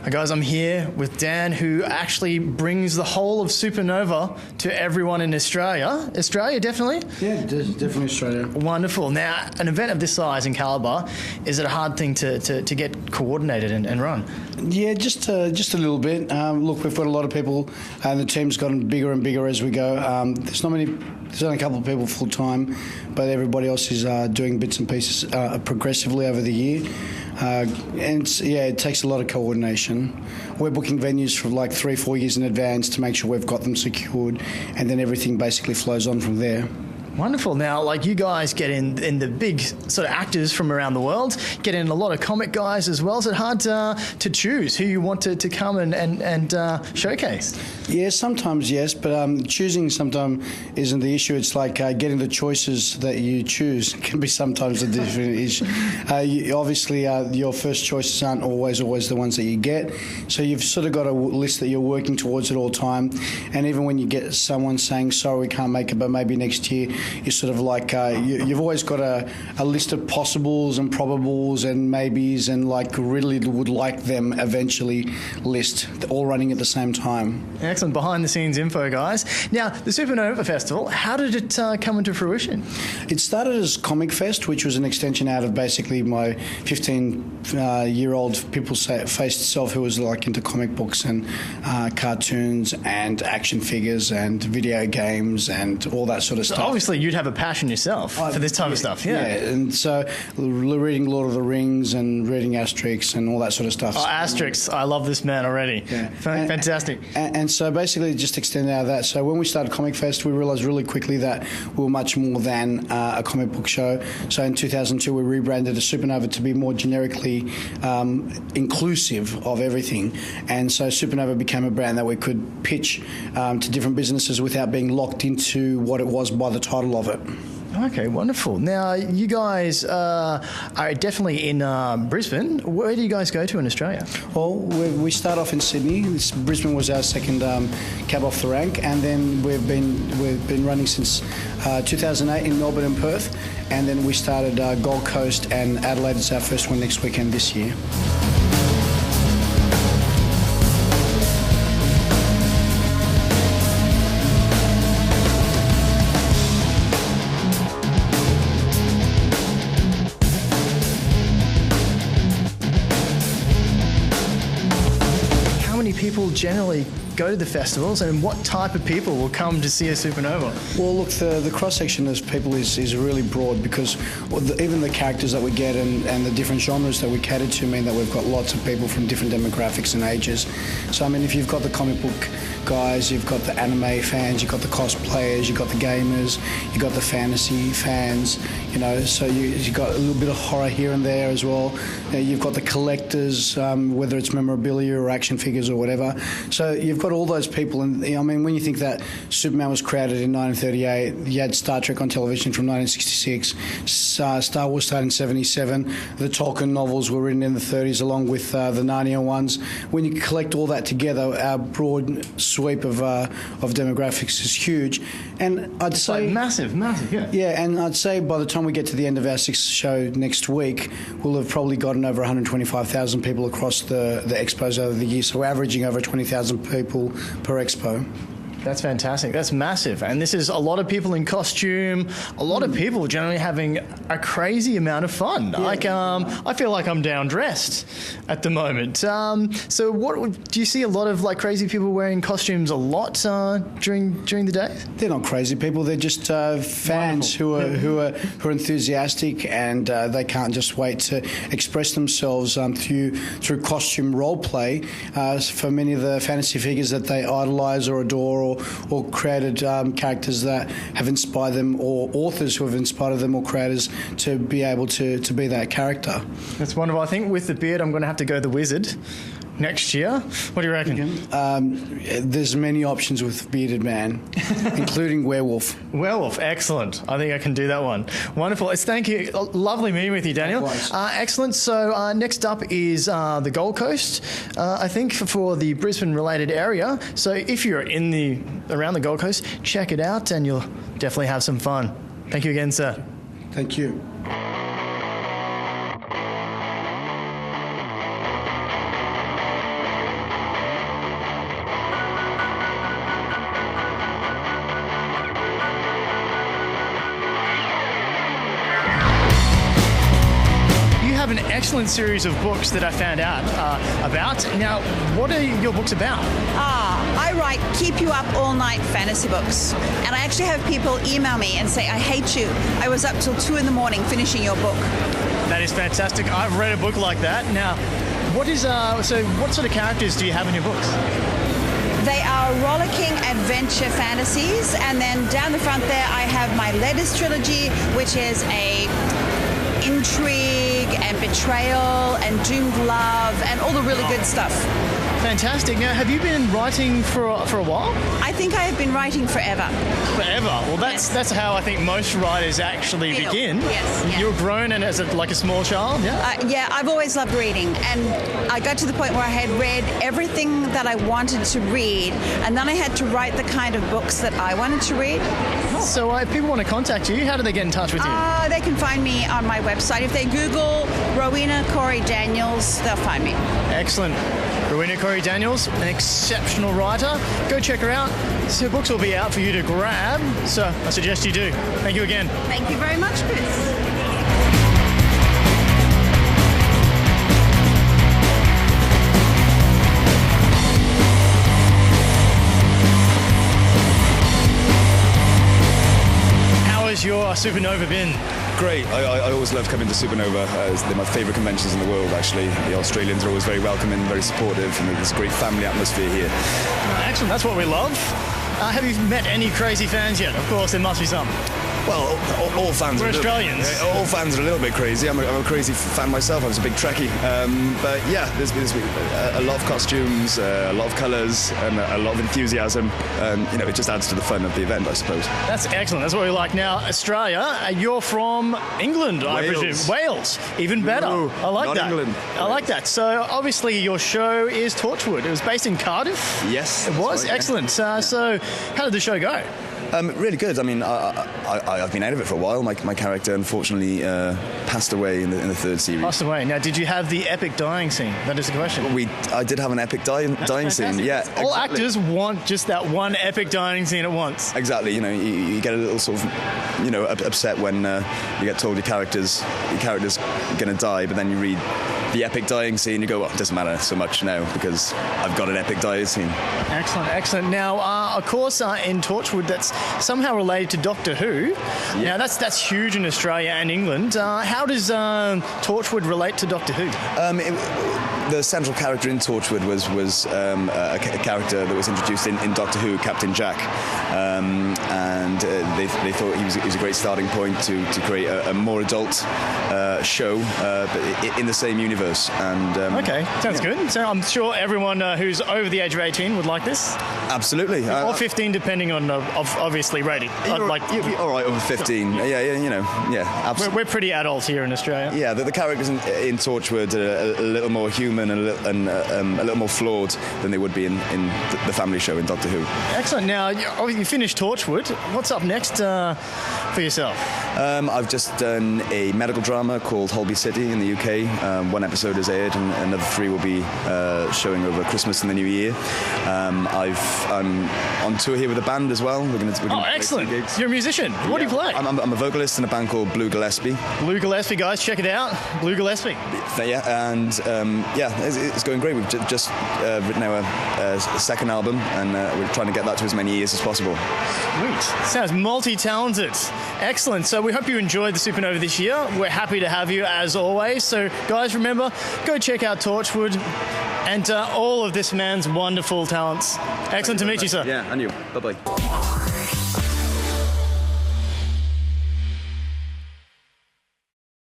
Guys, I'm here with Dan, who actually brings the whole of Supernova to everyone in Australia. Australia, definitely? Yeah, definitely Australia. Wonderful. Now, an event of this size and calibre, is it a hard thing to get coordinated and run? Yeah, just a little bit. Look, we've got a lot of people, and the team's gotten bigger and bigger as we go. There's only a couple of people full time, but everybody else is doing bits and pieces progressively over the year. It takes a lot of coordination. We're booking venues for like 3-4 years in advance to make sure we've got them secured, and then everything basically flows on from there. Wonderful. Now, like, you guys get in the big sort of actors from around the world, get in a lot of comic guys as well. Is it hard to choose who you want to come and showcase? Yeah, sometimes yes, but choosing sometimes isn't the issue. It's like getting the choices that you choose can be sometimes a different issue. Obviously, your first choices aren't always the ones that you get. So you've sort of got a list that you're working towards at all time. And even when you get someone saying, sorry, we can't make it, but maybe next year, you're sort of like, you've always got a list of possibles and probables and maybes and like really would like them eventually list, all running at the same time. Excellent behind-the-scenes info, guys. Now, the Supernova Festival, how did it come into fruition? It started as Comic Fest, which was an extension out of basically my 15-year-old people-faced self who was like into comic books and cartoons and action figures and video games and all that sort of stuff. Obviously, you'd have a passion yourself for this type of stuff, yeah. And so reading Lord of the Rings and reading Asterix and all that sort of stuff. Oh, Asterix. I love this man already. Yeah. Fantastic. And so basically just extended out of that. So when we started Comic Fest, we realised really quickly that we were much more than a comic book show. So in 2002, we rebranded as Supernova to be more generically inclusive of everything. And so Supernova became a brand that we could pitch to different businesses without being locked into what it was by the title of it. Okay, wonderful. Now, you guys are definitely in Brisbane. Where do you guys go to in Australia? Well, we start off in Sydney. Brisbane was our second cab off the rank, and then we've been running since 2008 in Melbourne and Perth, and then we started Gold Coast and Adelaide is our first one next weekend this year. People generally go to the festivals, and what type of people will come to see a Supernova? Well, look, the cross-section of people is really broad because even the characters that we get and the different genres that we cater to mean that we've got lots of people from different demographics and ages. So, I mean, if you've got the comic book guys, you've got the anime fans, you've got the cosplayers, you've got the gamers, you've got the fantasy fans, you know, so you've got a little bit of horror here and there as well. You've got the collectors, whether it's memorabilia or action figures or whatever. So you've got all those people, and I mean, when you think that Superman was created in 1938, you had Star Trek on television from 1966, Star Wars started in 1977, the Tolkien novels were written in the 30s along with the Narnia ones. When you collect all that together, our broad sweep of demographics is huge, and I'd say like massive, yeah. Yeah, and I'd say by the time we get to the end of our sixth show next week, we'll have probably gotten over 125,000 people across the expos over the year. So we're averaging over 20,000 people per expo. That's fantastic. That's massive. And this is a lot of people in costume, a lot of people generally having a crazy amount of fun. Yeah. Like, I feel like I'm down dressed at the moment. So what do you see a lot of like crazy people wearing costumes a lot during the day? They're not crazy people. They're just fans who are enthusiastic, and they can't just wait to express themselves through costume role play for many of the fantasy figures that they idolise or adore, or created characters that have inspired them, or authors who have inspired them, or creators to be able to be that character. That's wonderful. I think with the beard, I'm going to have to go the wizard next year. What do you reckon? There's many options with bearded man, including werewolf. Werewolf, excellent. I think I can do that one. Wonderful. Thank you. Lovely meeting with you, Daniel. Excellent. So next up is the Gold Coast, I think, for the Brisbane-related area. So if you're around the Gold Coast, check it out, and you'll definitely have some fun. Thank you again, sir. Thank you. have an excellent series of books that I found out about. Now, what are your books about? I write keep you up all night fantasy books. And I actually have people email me and say, I hate you. I was up till 2 a.m. finishing your book. That is fantastic. I've read a book like that. Now, what sort of characters do you have in your books? They are rollicking adventure fantasies, and then down the front there I have my Letters trilogy, which is a intrigue and betrayal and doomed love and all the really good stuff. Fantastic. Now, have you been writing for a while? I think I have been writing forever. Forever? Well, that's how I think most writers actually begin. Yes. Yeah. You're grown and as like a small child, yeah? Yeah, I've always loved reading, and I got to the point where I had read everything that I wanted to read, and then I had to write the kind of books that I wanted to read. So if people want to contact you, how do they get in touch with you? They can find me on my website. If they Google Rowena Corey Daniels, they'll find me. Excellent. Rowena Corey Daniels, an exceptional writer. Go check her out. Her books will be out for you to grab, so I suggest you do. Thank you again. Thank you very much, Chris. Your Supernova been? Great. I always love coming to Supernova. They're my favourite conventions in the world, actually. The Australians are always very welcoming, very supportive, and there's a great family atmosphere here. Excellent. That's what we love. Have you met any crazy fans yet? Of course, there must be some. Well, all fans. We're Australians. All fans are a little bit crazy. I'm a crazy fan myself. I was a big Trekkie. But yeah, there's been a lot of costumes, a lot of colours, and a lot of enthusiasm. It just adds to the fun of the event, I suppose. That's excellent. That's what we like. Now, Australia, you're from England, Wales. I presume. Wales. Even better. No, I like not that. England. I like that. So obviously your show is Torchwood. It was based in Cardiff? Yes. It was? Right, excellent. Yeah. So how did the show go? Really good. I mean, I've been out of it for a while. My character unfortunately passed away in the third series. Passed away. Now, did you have the epic dying scene? That is the question. I did have an epic dying scene. Yeah. All exactly. actors want just that one epic dying scene at once. Exactly. You get a little sort of, upset when you get told your character's going to die, but then you read the epic dying scene, you go, well, it doesn't matter so much now because I've got an epic dying scene. Excellent, excellent. Now, of course, in Torchwood, that's somehow related to Doctor Who. Yeah. Now, that's huge in Australia and England. How does Torchwood relate to Doctor Who? The central character in Torchwood was a character that was introduced in Doctor Who, Captain Jack, and they thought he was a great starting point to create a more adult show, but in the same universe. And okay, sounds good. So I'm sure everyone who's over the age of 18 would like this. Absolutely, or 15, depending on obviously rating. You're all right over 15. Yeah, absolutely. We're pretty adult here in Australia. Yeah, the characters in Torchwood are a little more human and a little more flawed than they would be in the family show in Doctor Who. Excellent. Now, you finished Torchwood. What's up next for yourself? I've just done a medical drama called Holby City in the UK. One episode has aired, and another 3 will be showing over Christmas and the New Year. I'm on tour here with a band as well. We're going to excellent! Play 2 gigs. You're a musician. What do you play? I'm a vocalist in a band called Blue Gillespie. Blue Gillespie, guys, check it out. Blue Gillespie. Yeah, and it's going great. We've just written our second album, and we're trying to get that to as many ears as possible. Sweet. Sounds multi-talented. Excellent. So we hope you enjoyed the Supernova this year. We're happy to have you as always. So guys, remember, go check out Torchwood and all of this man's wonderful talents. Excellent to meet you, sir. Yeah, and you. Bye-bye.